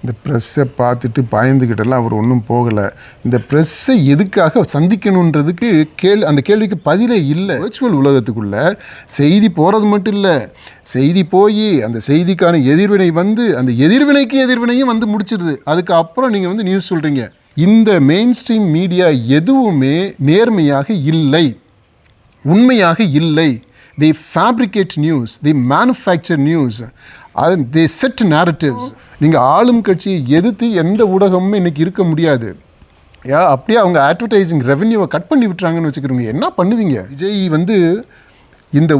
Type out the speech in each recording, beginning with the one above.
இந்த ப்ரெஸ்ஸை பார்த்துட்டு பயந்துக்கிட்டெல்லாம் அவர் ஒன்றும் போகலை. இந்த ப்ரெஸ்ஸை எதுக்காக சந்திக்கணுன்றதுக்கு அந்த கேள்விக்கு பதிலே இல்லை. விர்ச்சுவல் உலகத்துக்குள்ளே செய்தி போகிறது மட்டும் இல்லை, செய்தி போய் அந்த செய்திக்கான எதிர்வினை வந்து அந்த எதிர்வினைக்கு எதிர்வினையும் வந்து முடிச்சிடுது. அதுக்கப்புறம் நீங்கள் வந்து நியூஸ் சொல்கிறீங்க. இந்த மெயின் ஸ்ட்ரீம் மீடியா எதுவுமே நேர்மையாக இல்லை, உண்மையாக இல்லை. They fabricate news, they manufacture news, they set narratives. நீங்கள் ஆளும் கட்சியை எதிர்த்து எந்த ஊடகமும் இன்னைக்கு இருக்க முடியாது. அப்படியே அவங்க அட்வர்டைசிங் ரெவென்யூவை கட் பண்ணி விட்டுறாங்கன்னு வச்சுக்கிறோங்க. என்ன பண்ணுவீங்க? விஜய் வந்து இந்த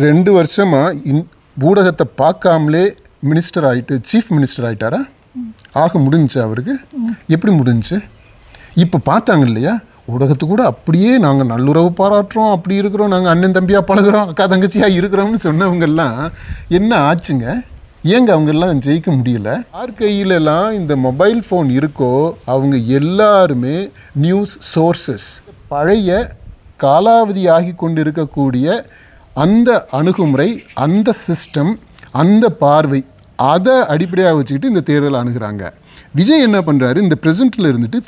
2 வருஷமாக ஊடகத்தை பார்க்காமலே மினிஸ்டர் ஆகிட்டு சீஃப் மினிஸ்டர் ஆகிட்டாரா? ஆக முடிஞ்சுச்சு அவருக்கு? எப்படி முடிஞ்சுச்சு? இப்போ பார்த்தாங்க இல்லையா, ஊடகத்து கூட அப்படியே நாங்கள் நல்லுறவு பாராட்டுறோம், அப்படி இருக்கிறோம், நாங்கள் அண்ணன் தம்பியாக பழகிறோம், அக்கா தங்கச்சியாக இருக்கிறோம்னு சொன்னவங்கெல்லாம் என்ன ஆச்சுங்க? ஏங்க அவங்கெல்லாம் ஜெயிக்க முடியல? யார் கையிலலாம் இந்த மொபைல் ஃபோன் இருக்கோ அவங்க எல்லாருமே நியூஸ் சோர்சஸ். பழைய காலாவதி ஆகி கொண்டு இருக்கக்கூடிய அந்த அணுகுமுறை, அந்த சிஸ்டம், அந்த பார்வை, அதை அடிப்படையாக வச்சுக்கிட்டு இந்த தேர்தல் அணுகிறாங்க. விஜய் என்ன பண்ணுறாரு? இந்த ப்ரெசென்ட்டில் இருந்துட்டு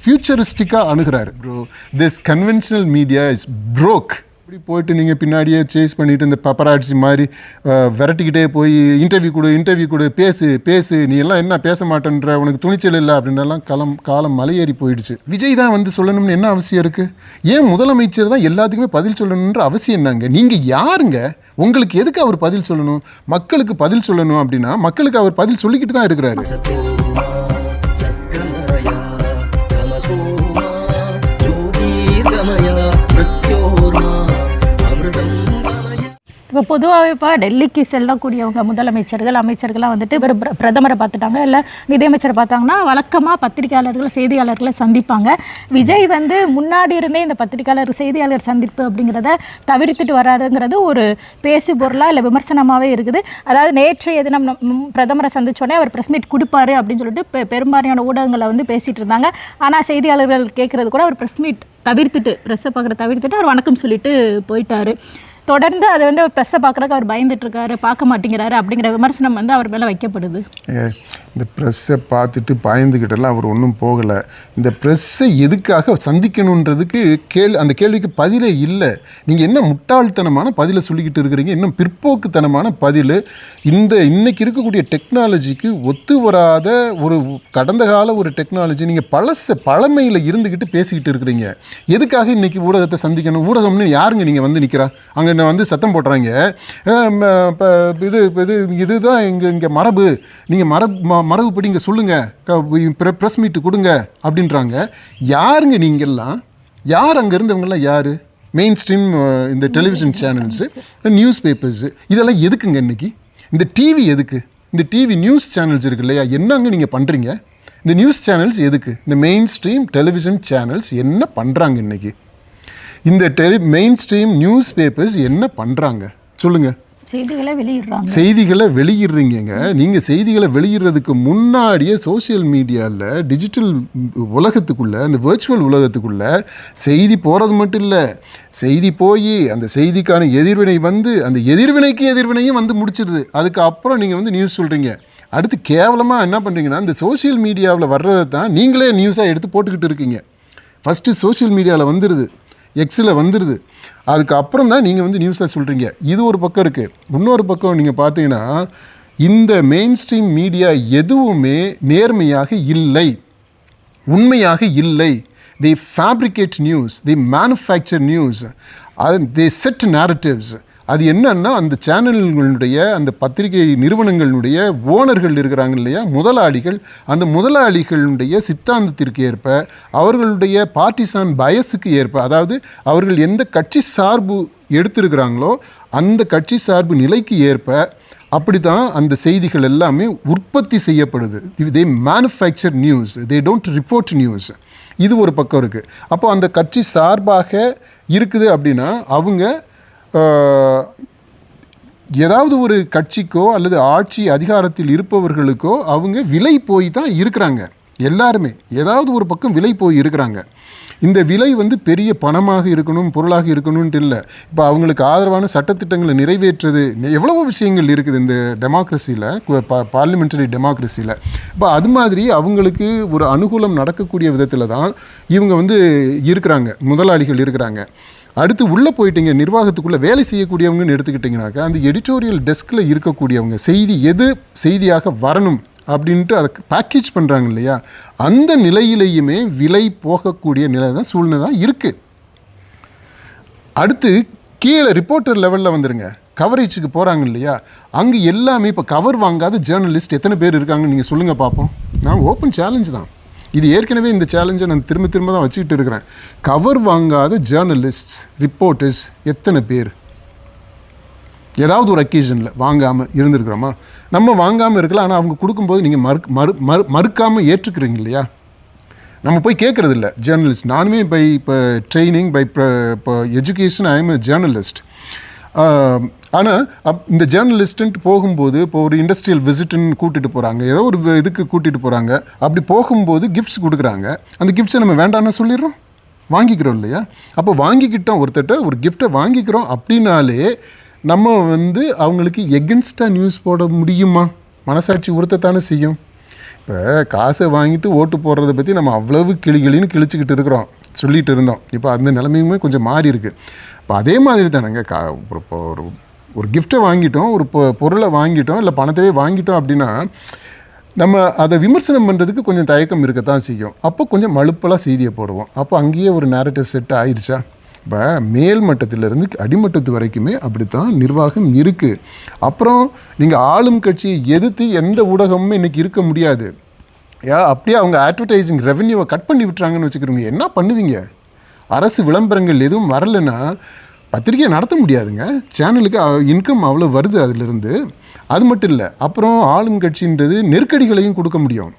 ஃபியூச்சரிஸ்டிக்காக அணுகிறாரு. Bro, this conventional media is broke. இப்படி போயிட்டு நீங்கள் பின்னாடியே சேஸ் பண்ணிவிட்டு இந்த பப்பராட்சி மாதிரி விரட்டிக்கிட்டே போய் இன்டர்வியூ கொடு, பேசு, நீ எல்லாம் என்ன பேச மாட்டேன்ற, உனக்கு துணிச்சல் இல்லை அப்படின்றலாம் காலம் மலையேறி போயிடுச்சு. விஜய் தான் வந்து சொல்லணும்னு என்ன அவசியம் இருக்குது? ஏன் முதலமைச்சர் தான் எல்லாத்துக்குமே பதில் சொல்லணுன்ற அவசியம் என்னங்க? நீங்கள் யாருங்க? உங்களுக்கு எதுக்கு அவர் பதில் சொல்லணும்? மக்களுக்கு பதில் சொல்லணும் அப்படின்னா மக்களுக்கு அவர் பதில் சொல்லிக்கிட்டு தான் இருக்கிறாரு. இப்போ பொதுவாகவே இப்போ டெல்லிக்கு செல்லக்கூடியவங்க முதலமைச்சர்கள், அமைச்சர்கள்லாம் வந்துட்டு பிரதமரை பார்த்துட்டாங்க, இல்லை நிதியமைச்சரை பார்த்தாங்கன்னா வழக்கமாக பத்திரிகையாளர்களை, செய்தியாளர்களை சந்திப்பாங்க. விஜய் வந்து முன்னாடி இருந்தே இந்த பத்திரிகையாளர், செய்தியாளர் சந்திப்பு அப்படிங்கிறத தவிர்த்துட்டு வராதுங்கிறது ஒரு பேசு பொருளாக இல்லை விமர்சனமாகவே இருக்குது. அதாவது நேற்றைய தினம் பிரதமரை சந்திச்சோடனே அவர் ப்ரெஸ் மீட் கொடுப்பாரு அப்படின்னு சொல்லிட்டு பெரும்பாலான ஊடகங்களை வந்து பேசிகிட்டு இருந்தாங்க. ஆனால் செய்தியாளர்கள் கேட்குறது கூட அவர் ப்ரெஸ் மீட் ப்ரெஸ்ஸை பார்க்குறத தவிர்த்துட்டு அவர் வணக்கம் சொல்லிட்டு போயிட்டார். தொடர்ந்து அதை வந்து ப்ரெஸ்ஸை பார்க்குறதுக்கு அவர் பயந்துட்டுருக்காரு, பார்க்க மாட்டேங்கிறாரு அப்படிங்கிற விமர்சனம் வந்து அவர் மேலே வைக்கப்படுது. இந்த ப்ரெஸ்ஸை பார்த்துட்டு பயந்துக்கிட்டெல்லாம் அவர் ஒன்றும் போகலை. இந்த ப்ரெஸ்ஸை எதுக்காக சந்திக்கணுன்றதுக்கு அந்த கேள்விக்கு பதிலே இல்லை. நீங்கள் என்ன முட்டாள்தனமான பதிலை சொல்லிக்கிட்டு இருக்கிறீங்க, இன்னும் பிற்போக்குத்தனமான பதில். இன்னைக்கு இருக்கக்கூடிய டெக்னாலஜிக்கு ஒத்து வராத ஒரு கடந்த கால ஒரு டெக்னாலஜி. நீங்கள் பழமையில் இருந்துக்கிட்டு பேசிக்கிட்டு இருக்கிறீங்க. எதுக்காக இன்னைக்கு ஊடகத்தை சந்திக்கணும்? ஊடகம்னு யாருங்க நீங்கள் வந்து நிற்கிறா? அங்கே வந்து சத்தம் போடுறாங்க, இதுதான் இங்கே மரபு, நீங்கள் மரபுப்படி இங்கே சொல்லுங்கள், ப்ரெஸ் மீட்டு கொடுங்க அப்படின்றாங்க. யாருங்க நீங்கள்லாம்? யார் அங்கே இருந்தவங்கெல்லாம்? யார்? மெயின் ஸ்ட்ரீம் இந்த டெலிவிஷன் சேனல்ஸு, நியூஸ் பேப்பர்ஸு, இதெல்லாம் எதுக்குங்க இன்னைக்கு? இந்த டிவி எதுக்கு? இந்த டிவி நியூஸ் சேனல்ஸ் இருக்கு இல்லையா, என்னங்க நீங்கள் பண்ணுறீங்க? இந்த நியூஸ் சேனல்ஸ் எதுக்கு? இந்த மெயின் ஸ்ட்ரீம் டெலிவிஷன் சேனல்ஸ் என்ன பண்ணுறாங்க இன்னைக்கு? இந்த மெயின் ஸ்ட்ரீம் நியூஸ் பேப்பர்ஸ் என்ன பண்ணுறாங்க சொல்லுங்கள்? செய்திகளை வெளியிடுறீங்க. நீங்கள் செய்திகளை வெளியிடுறதுக்கு முன்னாடியே சோசியல் மீடியாவில், டிஜிட்டல் உலகத்துக்குள்ளே, அந்த விர்ச்சுவல் உலகத்துக்குள்ளே செய்தி போகிறது மட்டும் இல்லை, செய்தி போய் அந்த செய்திக்கான எதிர்வினை வந்து அந்த எதிர்வினைக்கு எதிர்வினையும் வந்து முடிச்சிடுது. அதுக்கப்புறம் நீங்கள் வந்து நியூஸ் சொல்கிறீங்க. அடுத்து கேவலமாக என்ன பண்ணுறீங்கன்னா, இந்த சோசியல் மீடியாவில் வர்றதை தான் நீங்களே நியூஸாக எடுத்து போட்டுக்கிட்டு இருக்கீங்க. ஃபஸ்ட்டு சோசியல் மீடியாவில் வந்துடுது, எக்ஸில் வந்துடுது, அதுக்கப்புறம் தான் நீங்கள் வந்து நியூஸாக சொல்கிறீங்க. இது ஒரு பக்கம் இருக்குது. இன்னொரு பக்கம் நீங்கள் பார்த்தீங்கன்னா, இந்த மெயின் ஸ்ட்ரீம் மீடியா எதுவுமே நேர்மையாக இல்லை, உண்மையாக இல்லை. they fabricate news, they manufacture news, they set narratives. அது என்னன்னா, அந்த சேனல்களுடைய, அந்த பத்திரிகை நிறுவனங்களுடைய ஓனர்கள் இருக்கிறாங்க இல்லையா, முதலாளிகள், அந்த முதலாளிகளுடைய சித்தாந்தத்திற்கு ஏற்ப, அவர்களுடைய பார்ட்டிசான் பயஸுக்கு ஏற்ப, அதாவது அவர்கள் எந்த கட்சி சார்பு எடுத்திருக்கிறாங்களோ அந்த கட்சி சார்பு நிலைக்கு ஏற்ப அப்படி தான் அந்த செய்திகள் எல்லாமே உற்பத்தி செய்யப்படுது. they manufacture news, they don't report news. இது ஒரு பக்கம் இருக்குது. அப்போ அந்த கட்சி சார்பாக இருக்குது அப்படின்னா அவங்க ஏதாவது ஒரு கட்சிக்கோ அல்லது ஆட்சி அதிகாரத்தில் இருப்பவர்களுக்கோ அவங்க விலை போய் தான் இருக்கிறாங்க. எல்லாருமே ஏதாவது ஒரு பக்கம் விலை போய் இருக்கிறாங்க. இந்த விலை வந்து பெரிய பணமாக இருக்கணும், பொருளாக இருக்கணும்ன்ட்டு இல்லை. இப்போ அவங்களுக்கு ஆதரவான சட்டத்திட்டங்களை நிறைவேற்றுறது எவ்வளவோ விஷயங்கள் இருக்குது இந்த டெமோக்ரஸியில், பார்லிமெண்டரி டெமோக்ரஸியில். இப்போ அது மாதிரி அவங்களுக்கு ஒரு அனுகூலம் நடக்கக்கூடிய விதத்தில் தான் இவங்க வந்து இருக்கிறாங்க, முதலாளிகள் இருக்கிறாங்க. அடுத்து உள்ளே போயிட்டீங்க, நிர்வாகத்துக்குள்ளே வேலை செய்யக்கூடியவங்கன்னு எடுத்துக்கிட்டிங்கனாக்கா அந்த எடிட்டோரியல் டெஸ்கில் இருக்கக்கூடியவங்க செய்தி எது செய்தியாக வரணும் அப்படின்ட்டு அதை பேக்கேஜ் பண்ணுறாங்க இல்லையா, அந்த நிலையிலேயுமே விலை போகக்கூடிய நிலை தான் சூழ்நிலை தான் இருக்குது. அடுத்து கீழே ரிப்போர்ட்டர் லெவலில் வந்துடுங்க, கவரேஜுக்கு போகிறாங்க இல்லையா, அங்கே எல்லாமே இப்போ கவர் வாங்காத ஜேர்னலிஸ்ட் எத்தனை பேர் இருக்காங்கன்னு நீங்கள் சொல்லுங்கள் பார்ப்போம். நான் ஓப்பன் சேலஞ்சு தான் இது, ஏற்கனவே இந்த சேலஞ்சை நான் திரும்ப தான் வச்சுக்கிட்டு இருக்கிறேன். கவர் வாங்காத ஜேர்னலிஸ்ட் ரிப்போர்ட்டர்ஸ் எத்தனை பேர் ஏதாவது ஒரு அக்கேஷனில் வாங்காமல் இருந்திருக்கிறோமா? நம்ம வாங்காமல் இருக்கலாம், ஆனால் அவங்க கொடுக்கும்போது நீங்கள் மறுக்காமல் ஏற்றுக்கிறீங்க இல்லையா? நம்ம போய் கேட்குறது இல்லை ஜேர்னலிஸ்ட். நானுமே இப்போ ட்ரைனிங் இப்போ education I am a journalist. ஆனால் இந்த ஜேர்னலிஸ்ட்டுன்ட்டு போகும்போது இப்போ ஒரு இண்டஸ்ட்ரியல் விசிட்டுன்னு கூட்டிகிட்டு போகிறாங்க, ஏதோ ஒரு இதுக்கு கூட்டிகிட்டு போகிறாங்க, அப்படி போகும்போது கிஃப்ட்ஸ் கொடுக்குறாங்க. அந்த கிஃப்ட்ஸை நம்ம வேண்டான்னு சொல்லிடுறோம், வாங்கிக்கிறோம் இல்லையா? அப்போ வாங்கிக்கிட்டோம், ஒருத்தட்ட ஒரு கிஃப்ட்டை வாங்கிக்கிறோம் அப்படின்னாலே நம்ம வந்து அவங்களுக்கு எகென்ஸ்டாக நியூஸ் போட முடியுமா? மனசாட்சி உறுத்தத்தானே செய்யும். இப்போ காசை வாங்கிட்டு ஓட்டு போடுறதை பற்றி நம்ம அவ்வளவு கிளின்னு கிழிச்சிக்கிட்டு இருக்கிறோம், சொல்லிகிட்டு இருந்தோம். இப்போ அந்த நிலைமையுமே கொஞ்சம் மாறி இருக்குது. இப்போ அதே மாதிரி தானேங்க, ஒரு கிஃப்ட்டை வாங்கிட்டோம், ஒரு பொருளை வாங்கிட்டோம், இல்லை பணத்தவே வாங்கிட்டோம் அப்படின்னா நம்ம அதை விமர்சனம் பண்ணுறதுக்கு கொஞ்சம் தயக்கம் இருக்கத்தான் செய்யும். அப்போ கொஞ்சம் மழுப்பலாக செய்தியை போடுவோம். அப்போ அங்கேயே ஒரு நேரட்டிவ் செட் ஆயிடுச்சா? இப்போ மேல் மட்டத்திலிருந்து அடிமட்டத்து வரைக்குமே அப்படித்தான் நிர்வாகம் இருக்குது. அப்புறம் நீங்கள் ஆளும் கட்சியை எதிர்த்து எந்த ஊடகமுமே இன்றைக்கி இருக்க முடியாது. அப்படியே அவங்க அட்வர்டைசிங் ரெவென்யூவை கட் பண்ணி விட்டுறாங்கன்னு வச்சுக்கிறோங்க, என்ன பண்ணுவீங்க? அரசு விளம்பரங்கள் எதுவும் வரலைன்னா பத்திரிகையை நடத்த முடியாதுங்க. சேனலுக்கு இன்கம் அவ்வளோ வருது அதிலிருந்து. அது மட்டும் இல்லை, அப்புறம் ஆளும் கட்சின்றது நெருக்கடிகளையும் கொடுக்க முடியும்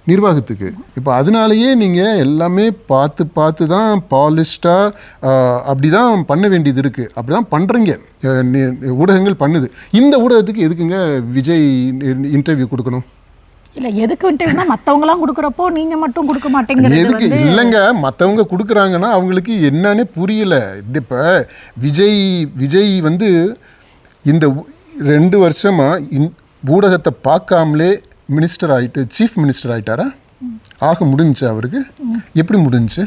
நிர்வாகத்துக்கு. இப்போ அதனாலேயே நீங்கள் எல்லாமே பார்த்து தான் பாலிஷ்டாக அப்படி தான் பண்ண வேண்டியது இருக்குது. அப்படி தான் பண்ணுறீங்க, ஊடகங்கள் பண்ணுது. இந்த ஊடகத்துக்கு எதுக்குங்க விஜய் இன்டர்வியூ கொடுக்கணும்? இல்லை எதுக்கு இன்டர்வியூனா மற்றவங்களாம் கொடுக்குறப்போ நீங்கள் மட்டும் கொடுக்க மாட்டேங்கிறது எதுக்கு? இல்லைங்க, மற்றவங்க கொடுக்குறாங்கன்னா அவங்களுக்கு என்னன்னே புரியல. இது இப்போ விஜய் வந்து இந்த 2 வருஷமாக ஊடகத்தை பார்க்காமலே மினிஸ்டர் ஆகிட்டு சீஃப் மினிஸ்டர் ஆகிட்டாரா? ஆக முடிஞ்சுச்சு அவருக்கு? எப்படி முடிஞ்சுச்சு?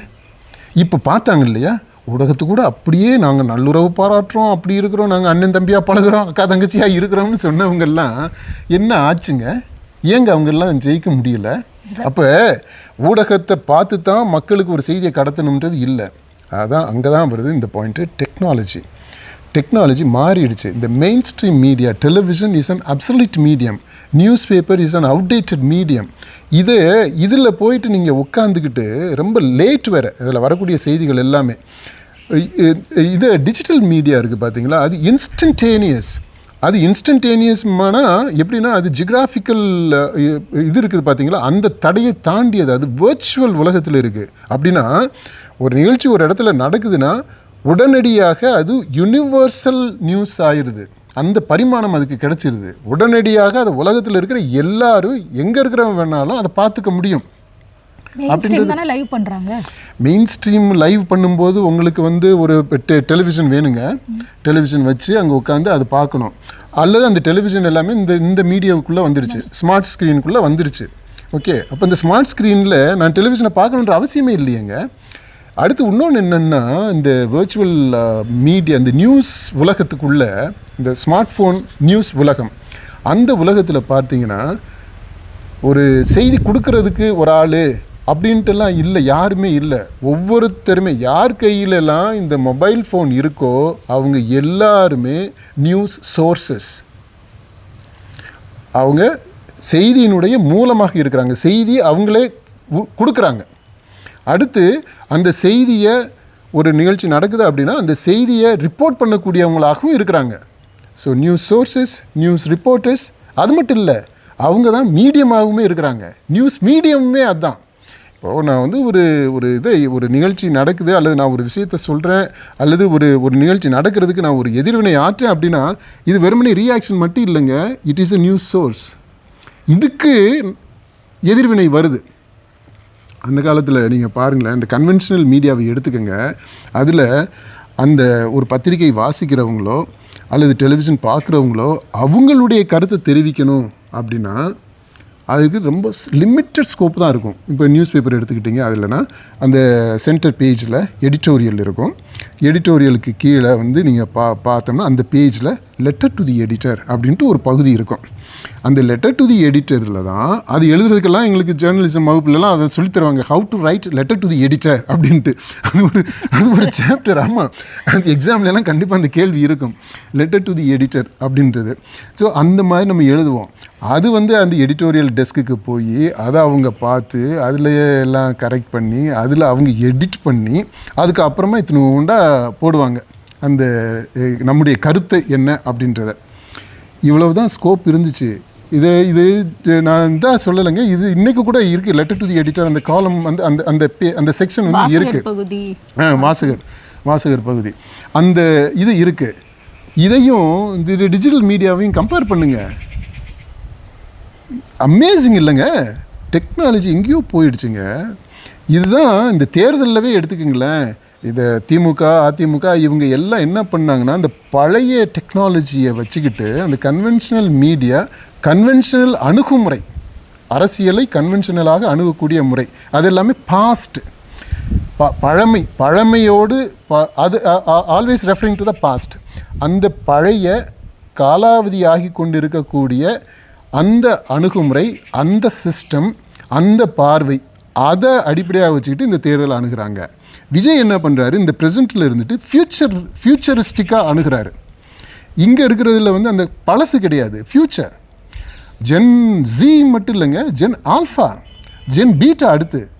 இப்போ பார்த்தாங்க இல்லையா, ஊடகத்து கூட அப்படியே நாங்கள் நல்லுறவு பாராட்டுறோம், அப்படி இருக்கிறோம், நாங்கள் அண்ணன் தம்பியாக பழகிறோம், அக்கா தங்கச்சியாக இருக்கிறோம்னு சொன்னவங்கெல்லாம் என்ன ஆச்சுங்க? ஏங்க அவங்கெல்லாம் ஜெயிக்க முடியல? அப்போ ஊடகத்தை பார்த்து தான் மக்களுக்கு ஒரு செய்தியை கடத்தணுன்றது இல்லை. அதான் அங்கே தான் வருது இந்த பாயிண்ட்டு. டெக்னாலஜி மாறிடுச்சு. இந்த main stream media, television is an absolute medium, news paper is an outdated medium. இதில் போயிட்டு நீங்கள் உட்காந்துக்கிட்டு ரொம்ப லேட் வேறு இதில் வரக்கூடிய செய்திகள் எல்லாமே. இது டிஜிட்டல் மீடியா இருக்குது பார்த்தீங்களா, அது இன்ஸ்டன்டேனியஸ்மானா எப்படின்னா அது ஜியோகிராஃபிக்கல் இது இருக்குது பார்த்தீங்களா, அந்த தடையை தாண்டியது, அது வர்ச்சுவல் உலகத்தில் இருக்குது. அப்படின்னா ஒரு நிகழ்ச்சி ஒரு இடத்துல நடக்குதுன்னா உடனடியாக அது யூனிவர்சல் நியூஸ் ஆயிடுது. அந்த பரிமாணம் அதுக்கு கிடைச்சிருது. உடனடியாக அது உலகத்தில் இருக்கிற எல்லாரும் எங்கே இருக்கிறவங்க வேணாலும் அதை பார்த்துக்க முடியும். மெயின் ஸ்ட்ரீம் லைவ் பண்ணும்போது உங்களுக்கு வந்து ஒரு டெலிவிஷன் வேணுங்க. டெலிவிஷன் வச்சு அங்கே உட்காந்து அது பார்க்கணும். அல்லது அந்த டெலிவிஷன் எல்லாமே இந்த மீடியாவுக்குள்ளே வந்துடுச்சு, ஸ்மார்ட் ஸ்க்ரீனுக்குள்ளே வந்துடுச்சு. ஓகே, அப்போ இந்த ஸ்மார்ட் ஸ்க்ரீனில் நான் டெலிவிஷனை பார்க்கணுன்ற அவசியமே இல்லையேங்க. அடுத்து இன்னொன்று என்னென்னா, இந்த வர்ச்சுவல் மீடியா, இந்த நியூஸ் உலகத்துக்குள்ளே, இந்த ஸ்மார்ட் ஃபோன் நியூஸ் உலகம், அந்த உலகத்தில் பார்த்தீங்கன்னா ஒரு செய்தி கொடுக்கறதுக்கு ஒரு ஆள் அப்படின்ட்டுலாம் இல்லை, யாருமே இல்லை. ஒவ்வொருத்தருமே யார் கையிலலாம் இந்த மொபைல் ஃபோன் இருக்கோ அவங்க எல்லாருமே நியூஸ் சோர்சஸ். அவங்க செய்தியினுடைய மூலமாக இருக்கிறாங்க, செய்தி அவங்களே கொடுக்குறாங்க. அடுத்து அந்த செய்தியை, ஒரு நிகழ்ச்சி நடக்குது அப்படின்னா அந்த செய்தியை ரிப்போர்ட் பண்ணக்கூடியவங்களாகவும் இருக்கிறாங்க. So news sources, news reporters. அது மட்டும் இல்லை, அவங்க தான் மீடியமாகவுமே இருக்கிறாங்க. நியூஸ் மீடியமுமே அதுதான். இப்போது நான் வந்து ஒரு நிகழ்ச்சி நடக்குது, அல்லது நான் ஒரு விஷயத்தை சொல்கிறேன், அல்லது ஒரு நிகழ்ச்சி நடக்கிறதுக்கு நான் ஒரு எதிர்வினை ஆற்றேன் அப்படின்னா இது வெறுமனே ரியாக்ஷன் மட்டும் இல்லைங்க, it is a news source. இதுக்கு எதிர்வினை வருது. அந்த காலத்தில் நீங்கள் பாருங்களேன், இந்த கன்வென்ஷனல் மீடியாவை எடுத்துக்கோங்க. அதில் அந்த ஒரு பத்திரிகை வாசிக்கிறவங்களோ அல்லது டெலிவிஷன் பார்க்குறவங்களோ அவங்களுடைய கருத்தை தெரிவிக்கணும் அப்படின்னா அதுக்கு ரொம்ப லிமிட்டட் ஸ்கோப் தான் இருக்கும். இப்போ நியூஸ் பேப்பர் எடுத்துக்கிட்டிங்க, அதில்னா அந்த சென்டர் பேஜில் எடிட்டோரியல் இருக்கும். எடிட்டோரியலுக்கு கீழே வந்து நீங்கள் பார்த்தோம்னா அந்த பேஜில் லெட்டர் டு தி எடிட்டர் அப்படின்ட்டு ஒரு பகுதி இருக்கும். அந்த லெட்டர் டு தி எடிட்டரில் தான் அது எழுதுறதுக்கெல்லாம் எங்களுக்கு ஜேர்னலிசம் வகுப்புலலாம் அதை சொல்லித்தருவாங்க, how to right letter to the editor அப்படின்ட்டு. அது ஒரு சாப்டர். ஆமாம், அந்த எக்ஸாம்லலாம் கண்டிப்பாக அந்த கேள்வி இருக்கும், லெட்டர் டு தி எடிட்டர் அப்படின்றது. ஸோ அந்த மாதிரி நம்ம எழுதுவோம். அது வந்து அந்த எடிட்டோரியல் டெஸ்க்குக்கு போய் அதை அவங்க பார்த்து அதுலேயே எல்லாம் கரெக்ட் பண்ணி அதில் அவங்க எடிட் பண்ணி அதுக்கப்புறமா இத்தினூண்டா போடுவாங்க அந்த நம்முடைய கருத்து என்ன அப்படின்றத. இவ்வளவு தான் ஸ்கோப் இருந்துச்சு. இது நான் தான் சொல்லலைங்க, இது இன்றைக்கு கூட இருக்குது. லெட்டர் டு தி எடிட்டர் அந்த காலம் வந்து அந்த செக்ஷன் வந்து இருக்குது. வாசகர் பகுதி அந்த இது இருக்குது. இதையும் இந்த டிஜிட்டல் மீடியாவையும் கம்பேர் பண்ணுங்கள். அமேசிங் இல்லைங்க, டெக்னாலஜி எங்கேயோ போயிடுச்சுங்க. இதுதான் இந்த தேர்தலவே எடுத்துக்கங்களேன். இதை திமுக அதிமுக இவங்க எல்லாம் என்ன பண்ணாங்கன்னா, அந்த பழைய டெக்னாலஜியை வச்சுக்கிட்டு அந்த கன்வென்ஷனல் மீடியா, கன்வென்ஷனல் அணுகுமுறை, அரசியலை கன்வென்ஷனலாக அணுகக்கூடிய முறை, அது எல்லாமே பாஸ்ட், பழமையோடு அது always referring to the past. அந்த பழைய காலாவதியாகி கொண்டு இருக்கக்கூடிய அந்த அணுகுமுறை, அந்த சிஸ்டம், அந்த பார்வை, அதை அடிப்படையாக வச்சுக்கிட்டு இந்த தேர்தலை அணுகிறாங்க. விஜய் என்ன பண்ணுறாரு, இந்த ப்ரெசென்ட்டில் இருந்துட்டு ஃப்யூச்சரிஸ்டிக்காக அணுகிறாரு. இங்கே இருக்கிறதுல வந்து அந்த பழசு கிடையாது, ஃப்யூச்சர். ஜென் ஜி மட்டும் இல்லைங்க, ஜென் ஆல்ஃபா, ஜென் பீட்டா.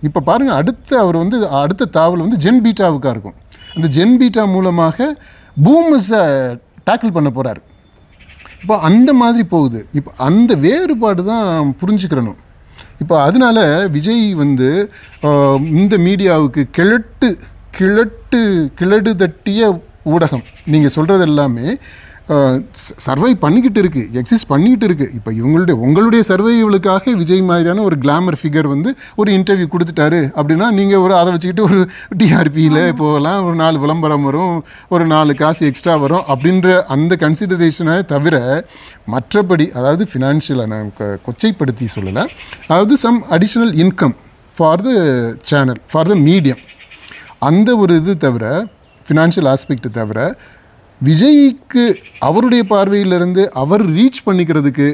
இப்போ பாருங்கள், அவர் வந்து அடுத்த தாவல் வந்து ஜென் பீட்டாவுக்காக இருக்கும். அந்த ஜென் பீட்டா மூலமாக பூமஸை டேக்கிள் பண்ண போகிறார். இப்போ அந்த மாதிரி போகுது. இப்போ அந்த வேறுபாடு தான் புரிஞ்சுக்கிறணும். இப்போ அதனால விஜய் வந்து இந்த மீடியாவுக்கு கிழடு தட்டிய ஊடகம் நீங்கள் சொல்கிறது எல்லாமே சர்வை பண்ணிக்கிட்டு இருக்குது, எக்ஸிஸ்ட் பண்ணிக்கிட்டு இருக்குது. இப்போ உங்களுடைய சர்வைவலுக்காக விஜய் மாதிரியான ஒரு கிளாமர் ஃபிகர் வந்து ஒரு இன்டர்வியூ கொடுத்துட்டாரு அப்படின்னா நீங்கள் அதை வச்சுக்கிட்டு ஒரு டிஆர்பியில் போகலாம், ஒரு 4 விளம்பரம் வரும், ஒரு 4 காசு எக்ஸ்ட்ரா வரும் அப்படின்ற அந்த கன்சிடரேஷனை தவிர மற்றபடி, அதாவது ஃபினான்ஷியலாக நான் கொச்சைப்படுத்தி சொல்லலை, அதாவது some additional income for the channel, for the medium, அந்த ஒரு இது தவிர, ஃபினான்ஷியல் ஆஸ்பெக்ட் தவிர, விஜய்க்கு அவருடைய பார்வையிலிருந்து அவர் ரீச் பண்ணிக்கிறதுக்கு,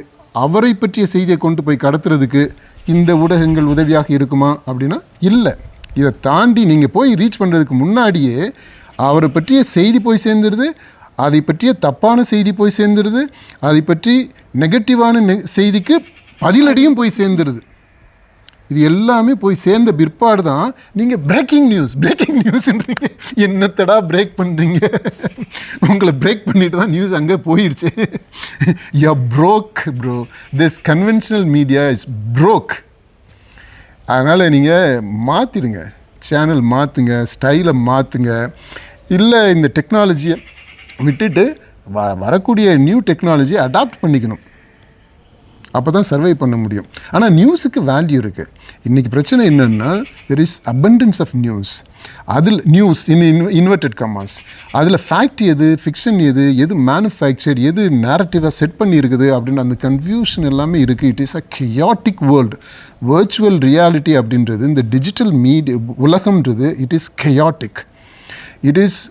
அவரை பற்றிய செய்தியை கொண்டு போய் கடத்துறதுக்கு இந்த ஊடகங்கள் உதவியாக இருக்குமா அப்படின்னா இல்லை. இதை தாண்டி நீங்கள் போய் ரீச் பண்ணுறதுக்கு முன்னாடியே அவரை பற்றிய செய்தி போய் சேர்ந்துடுது, அதை பற்றிய தப்பான செய்தி போய் சேர்ந்துடுது, அதை பற்றி நெகட்டிவான செய்திக்கு பதிலடியும் போய் சேர்ந்துடுது. இது எல்லாமே போய் சேர்ந்த பிற்பாடு தான் நீங்கள் பிரேக்கிங் நியூஸ்ன்றீங்க. என்னத்தடா பிரேக் பண்ணுறீங்க? உங்களை பிரேக் பண்ணிட்டு தான் நியூஸ் அங்கே போயிடுச்சு. You broke bro, this conventional media is broke. அதனால் நீங்கள் மாற்றிடுங்க, சேனல் மாற்றுங்க, ஸ்டைலை மாற்றுங்க. இல்லை இந்த டெக்னாலஜியை விட்டுட்டு வரக்கூடிய நியூ டெக்னாலஜியை அடாப்ட் பண்ணிக்கணும். அப்போ தான் சர்வை பண்ண முடியும். ஆனால் நியூஸுக்கு வேல்யூ இருக்குது. இன்றைக்கி பிரச்சனை என்னென்னா, there is abundance of news. அதில் நியூஸ் இன்வெர்டட் கமாஸ், அதில் ஃபேக்ட் எது, ஃபிக்ஷன் எது மேனுஃபேக்சர், எது நேரட்டிவாக செட் பண்ணியிருக்குது அப்படின்னு அந்த கன்ஃபியூஷன் எல்லாமே இருக்குது. It is a chaotic world. Virtual reality அப்படின்றது, இந்த டிஜிட்டல் உலகம்ன்றது, it is chaotic. It is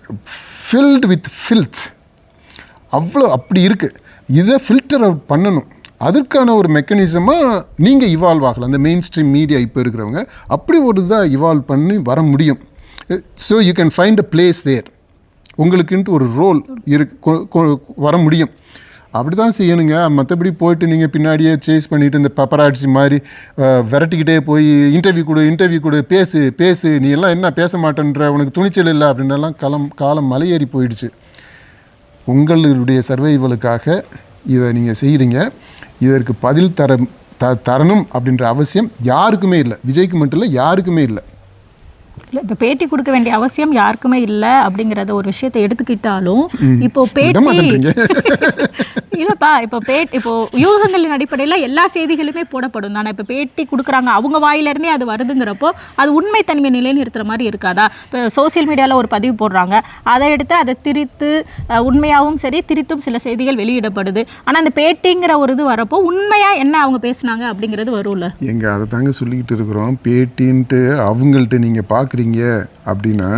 filled with filth. அப்படி இருக்குது. இதை ஃபில்டர் அவுட் பண்ணணும். அதற்கான ஒரு மெக்கானிசமாக நீங்கள் இவால்வ் ஆகலாம். அந்த மெயின் ஸ்ட்ரீம் மீடியா இப்போ இருக்கிறவங்க அப்படி ஒரு இதாக இவால்வ் பண்ணி வர முடியும். So you can find a place there. உங்களுக்குன்ட்டு ஒரு ரோல் வர முடியும். அப்படி தான் செய்யணுங்க. மற்றபடி போயிட்டு நீங்கள் பின்னாடியே சேஸ் பண்ணிவிட்டு இந்த பப்பராட்சி மாதிரி விரட்டிக்கிட்டே போய் இன்டர்வியூ கொடு, பேசு, நீ எல்லாம் என்ன பேச மாட்டேன்ற, உனக்கு துணிச்சல் இல்லை அப்படின்னலாம் காலம் மலையேறி போயிடுச்சு. உங்களுடைய சர்வைவலுக்காக இதை நீங்கள் செய்கிறீங்க. இதற்கு பதில் தரணும் அப்படின்ற அவசியம் யாருக்குமே இல்லை. விஜய்க்கு மட்டும் இல்லை, யாருக்குமே இல்லை. இப்போ பேட்டி கொடுக்க வேண்டிய அவசியம் யாருக்குமே இல்லை அப்படிங்கிறத ஒரு விஷயத்தை எடுத்துக்கிட்டாலும் இப்போ விட பேட்டி மாட்டேன்றீங்க. இல்லைப்பா இப்போ யூகங்களின் அடிப்படையில் எல்லா செய்திகளுமே போடப்படும் தானே. இப்போ பேட்டி கொடுக்குறாங்க அவங்க வாயிலிருந்தே அது வருதுங்கிறப்போ அது உண்மைத்தன்மை நிலைநிறுத்துற மாதிரி இருக்காதா? இப்போ சோசியல் மீடியாவில் ஒரு பதிவு போடுறாங்க, அதை எடுத்து அதை திரித்து உண்மையாகவும் சரி திரித்தும் சில செய்திகள் வெளியிடப்படுது. ஆனால் அந்த பேட்டிங்கிற ஒரு இது வரப்போ உண்மையாக என்ன அவங்க பேசுனாங்க அப்படிங்கிறது வரும்ல. எங்க அதை தாங்க சொல்லிக்கிட்டு இருக்கிறோம். பேட்டின்ட்டு அவங்கள்ட்ட நீங்கள் பார்க்குறீங்க அப்படின்னா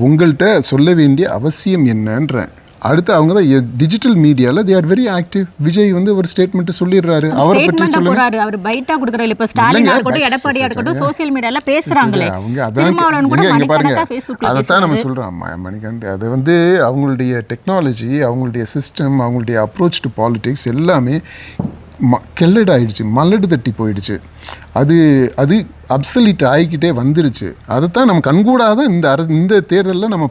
உங்கள்கிட்ட சொல்ல வேண்டிய அவசியம் என்னன்றேன். அடுத்து அவங்க தான் டிஜிட்டல் மீடியாவில் they are very active. Vijay வந்து ஒரு ஸ்டேட்மெண்ட் சொல்லிடுறாரு, அவரை பற்றி சொல்லுங்க. அவர் பைட்டா கொடுக்குறாரு. இப்போ ஸ்டாலினா இருக்கட்டும், எடப்பாடியா இருக்கட்டும், சோசியல் மீடியால பேசுறாங்களே. அவங்க அதான் இங்க பாருங்க, அதைத்தான் நம்ம சொல்றோம் மணிகண்ட். அது வந்து அவங்களுடைய டெக்னாலஜி, அவங்களுடைய சிஸ்டம், அவங்களுடைய அப்ரோச் டு பாலிடிக்ஸ் எல்லாமே கெல்லடாயிடுச்சு, மல்லடு தட்டி போயிடுச்சு. அது அது அப்சல்யூட் ஆகிக்கிட்டே வந்துருச்சு. அதைத்தான் நம்ம கண்கூடாத இந்த தேர்தலில் நம்ம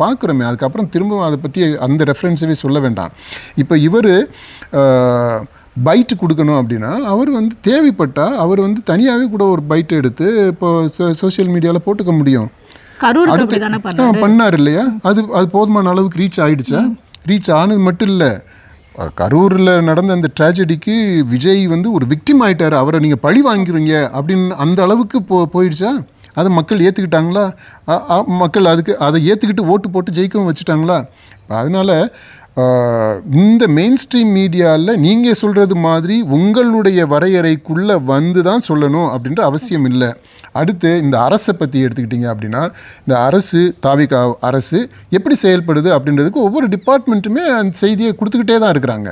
பார்க்குறோமே. அதுக்கப்புறம் திரும்பவும் அதை பற்றி அந்த ரெஃபரன்ஸவே சொல்ல வேண்டாம். இப்போ இவர் பைட்டு கொடுக்கணும் அப்படின்னா அவர் வந்து தேவைப்பட்டால் அவர் வந்து தனியாகவே கூட ஒரு பைட்டு எடுத்து இப்போ சோஷியல் மீடியாவில் போட்டுக்க முடியும். பண்ணார் இல்லையா? அது போதுமான அளவுக்கு ரீச் ஆகிடுச்சா? ரீச் ஆனது மட்டும் இல்லை, கரூரில் நடந்த அந்த ட்ராஜடிக்கு விஜய் வந்து ஒரு விக்டிம் ஆகிட்டார், அவரை நீங்கள் பழி வாங்கிறீங்க அப்படின்னு அந்த அளவுக்கு போயிடுச்சா? அதை மக்கள் ஏற்றுக்கிட்டாங்களா? மக்கள் அதை ஏற்றுக்கிட்டு ஓட்டு போட்டு ஜெயிக்கவும் வச்சுட்டாங்களா? அதனால் இந்த மெயின் ஸ்ட்ரீம் மீடியாவில் நீங்கள் சொல்கிறது மாதிரி உங்களுடைய வரையறைக்குள்ளே வந்து தான் சொல்லணும் அப்படின்ற அவசியம் இல்லை. அடுத்து இந்த அரசை பற்றி எடுத்துக்கிட்டிங்க அப்படின்னா, இந்த அரசு தாவிக அரசு எப்படி செயல்படுது அப்படின்றதுக்கு ஒவ்வொரு டிபார்ட்மெண்ட்டுமே அந்த செய்தியை கொடுத்துக்கிட்டே தான் இருக்கிறாங்க.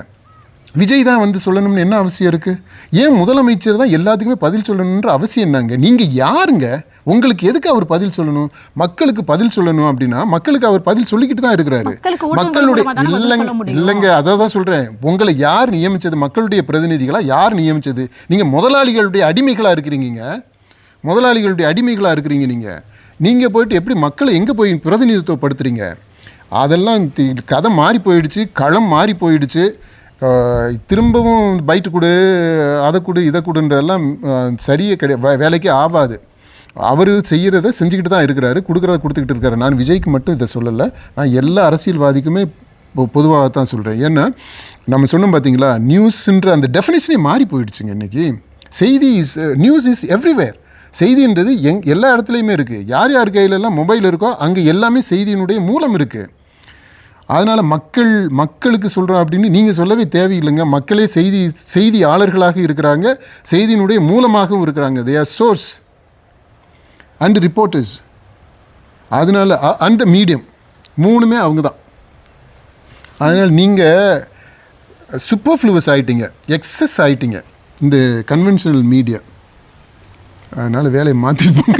விஜய் தான் வந்து சொல்லணும்னு என்ன அவசியம் இருக்குது? ஏன் முதலமைச்சர் தான் எல்லாத்துக்குமே பதில் சொல்லணுன்ற அவசியம் என்னங்க? நீங்கள் யாருங்க? உங்களுக்கு எதுக்கு அவர் பதில் சொல்லணும்? மக்களுக்கு பதில் சொல்லணும் அப்படின்னா மக்களுக்கு அவர் பதில் சொல்லிக்கிட்டு தான் இருக்கிறாரு. மக்களுடைய இல்லைங்க, அதை தான் சொல்கிறேன். உங்களை யார் நியமித்தது? மக்களுடைய பிரதிநிதிகளாக யார் நியமித்தது? நீங்கள் முதலாளிகளுடைய அடிமைகளாக இருக்கிறீங்க. முதலாளிகளுடைய அடிமைகளாக இருக்கிறீங்க. நீங்கள் போயிட்டு எப்படி மக்களை எங்கே போய் பிரதிநிதித்துவப்படுத்துறீங்க? அதெல்லாம் கதை மாறி போயிடுச்சு, களம் மாறி போயிடுச்சு. திரும்பவும் பைட்டு கொடு, அதை கொடு, இதை கொடுன்றதெல்லாம் சரியே கிடையாது, வேலைக்கே ஆகாது. அவர் செய்கிறத செஞ்சுக்கிட்டு தான் இருக்கிறாரு, கொடுக்குறத கொடுத்துக்கிட்டு இருக்காரு. நான் விஜய்க்கு மட்டும் இதை சொல்லலை, நான் எல்லா அரசியல்வாதிக்குமே பொதுவாக தான் சொல்கிறேன். ஏன்னா நம்ம சொன்னோம் பார்த்தீங்களா, நியூஸுன்ற அந்த டெஃபினேஷனே மாறி போயிடுச்சுங்க. இன்றைக்கி செய்தி நியூஸ் இஸ் எவ்ரிவேர். செய்தின்றது எல்லா இடத்துலையுமே இருக்குது. யார் யார் கையிலெல்லாம் மொபைல் இருக்கோ அங்கே எல்லாமே செய்தியினுடைய மூலம் இருக்குது. அதனால் மக்களுக்கு சொல்கிறோம் அப்படின்னு நீங்கள் சொல்லவே தேவையில்லைங்க. மக்களே செய்தியாளர்களாக இருக்கிறாங்க, செய்தியினுடைய மூலமாகவும் இருக்கிறாங்க. They are source and reporters. அதனால் அந்த மீடியம் மூணுமே அவங்க தான். அதனால் நீங்கள் சூப்பர்ஃப்ளூவஸ் ஆகிட்டீங்க, எக்ஸஸ் ஆகிட்டீங்க இந்த கன்வென்ஷனல் மீடியா. அதனால் வேலையை மாற்றிப்போங்க.